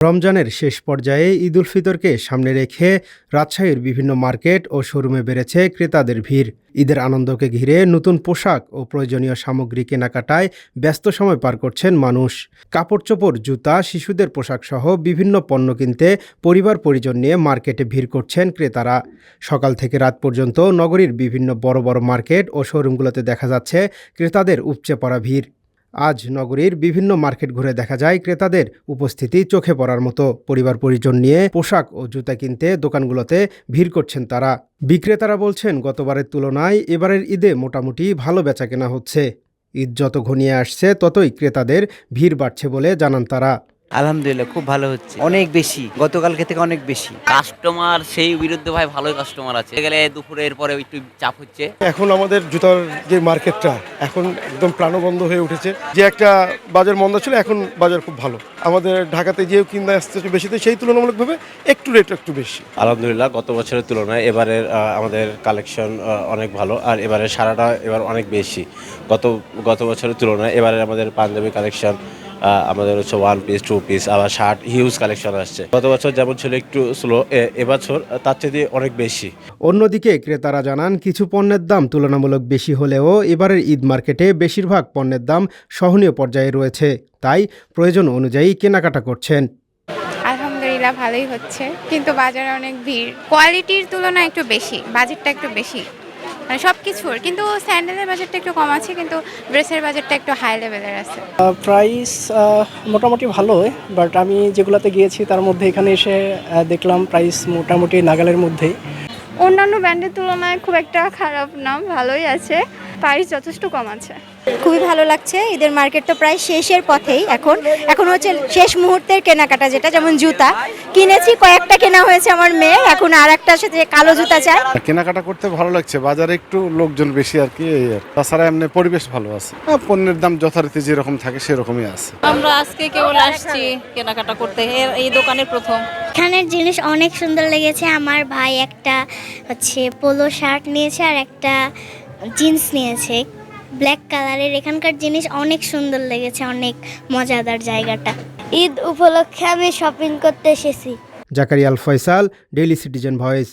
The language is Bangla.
রমজানের শেষ পর্যায়ে ঈদ উল ফিতরকে সামনে রেখে রাজশাহীর বিভিন্ন মার্কেট ও শোরুমে বেড়েছে ক্রেতাদের ভিড়। ঈদের আনন্দকে ঘিরে নতুন পোশাক ও প্রয়োজনীয় সামগ্রী কেনাকাটায় ব্যস্ত সময় পার করছেন মানুষ। কাপড়চোপড়, জুতা, শিশুদের পোশাক সহ বিভিন্ন পণ্য কিনতে পরিবার পরিজন নিয়ে মার্কেটে ভিড় করছেন ক্রেতারা। সকাল থেকে রাত পর্যন্ত নগরীর বিভিন্ন বড় বড় মার্কেট ও শোরুমগুলোতে দেখা যাচ্ছে ক্রেতাদের উপচে পড়া ভিড়। আজ নগরীর বিভিন্ন মার্কেট ঘুরে দেখা যায় ক্রেতাদের উপস্থিতি চোখে পড়ার মতো। পরিবার পরিজন নিয়ে পোশাক ও জুতা কিনতে দোকানগুলোতে ভিড় করছেন তারা। বিক্রেতারা বলছেন, গতবারের তুলনায় এবারের ঈদে মোটামুটি ভালো বেচাকেনা হচ্ছে। ঈদ যত ঘনিয়ে আসছে ততই ক্রেতাদের ভিড় বাড়ছে বলে জানান তারা। আলহামদুলিল্লাহ, খুব ভালো হচ্ছে, অনেক বেশি, গতকালকে থেকে অনেক বেশি কাস্টমার সেই বিরুদ্ধে ভাই ভালোই কাস্টমার আছে। গেলে দুপুরের পরে একটু চাপ হচ্ছে। এখন আমাদের জুতার যে মার্কেটটা এখন একদম প্রাণবন্ধ হয়ে উঠেছে। যে একটা বাজার মন্দা ছিল, এখন বাজার খুব ভালো। আমাদের ঢাকাতে যেও কিনতে আসছে বেশিতে, সেই তুলনামূলকভাবে একটু রেট একটু বেশি। আলহামদুলিল্লাহ, গত বছরের তুলনায় এবারের আমাদের কালেকশন অনেক ভালো, আর এবারের সারাটা এবার অনেক বেশি। গত বছরের তুলনায় এবারের আমাদের পাঞ্জাবি কালেকশন, আমাদের হচ্ছে 1 পিস 2 পিস, আবার শার্ট হিউজ কালেকশন আসছে। গত বছর যেমন ছিল একটু স্লো, এবছর তার চেয়ে অনেক বেশি। অন্যদিকে ক্রেতারা জানান, কিছু পণ্যের দাম তুলনামূলক বেশি হলেও এবারের ঈদ মার্কেটে বেশিরভাগ পণ্যের দাম সহনীয় পর্যায়ে রয়েছে। তাই প্রয়োজন অনুযায়ী কেনাকাটা করছেন। আলহামদুলিল্লাহ, ভালোই হচ্ছে, কিন্তু বাজারে অনেক ভিড়। কোয়ালিটির তুলনায় একটু বেশি, বাজেটটা একটু বেশি, মানে সব কিছুর। কিন্তু স্যান্ডেলের বাজেটটা একটু কম আছে, কিন্তু ড্রেসের বাজেটটা একটু হাই লেভেলের আছে। প্রাইস মোটামুটি ভালোই, বাট আমি যেগুলোতে গিয়েছি তার মধ্যে এখানে এসে দেখলাম প্রাইস মোটামুটি নাগালের মধ্যেই। অন্যান্য ব্র্যান্ডের তুলনায় খুব একটা খারাপ না, ভালোই আছে, প্রাইস যথেষ্ট কম আছে। খুবই ভালো লাগছে। ঈদের মার্কেট তো প্রায় শেষের পথেই, এখন হচ্ছে শেষ মুহূর্তের কেনাকাটা, যেটা যেমন জুতা কিনেছি, কয়েকটা কেনা হয়েছে আমার মেয়ের, এখন আর একটা সাথে কালো জুতা চাই। কেনাকাটা করতে ভালো লাগছে, বাজারে একটু লোকজন বেশি আর কি। তাছাড়া এমনি পরিবেশ ভালো আছে, পণ্যের দাম যথারীতি যেরকম থাকে সেরকমই আছে। আমরা আজকে কেবল আসছি কেনাকাটা করতে, এই দোকানের প্রথম। এখানের জিনিস অনেক সুন্দর লেগেছে। আমার ভাই একটা পোলো শার্ট নিয়েছে আর একটা জিন্স নিয়েছে ব্ল্যাক কালারের। এখানকার জিনিস অনেক সুন্দর লেগেছে, অনেক মজাদার জায়গাটা। ঈদ উপলক্ষে আমি শপিং করতে এসেছি। জাকারিয়া আল ফয়সাল, ডেইলি সিটিজেন ভয়েস।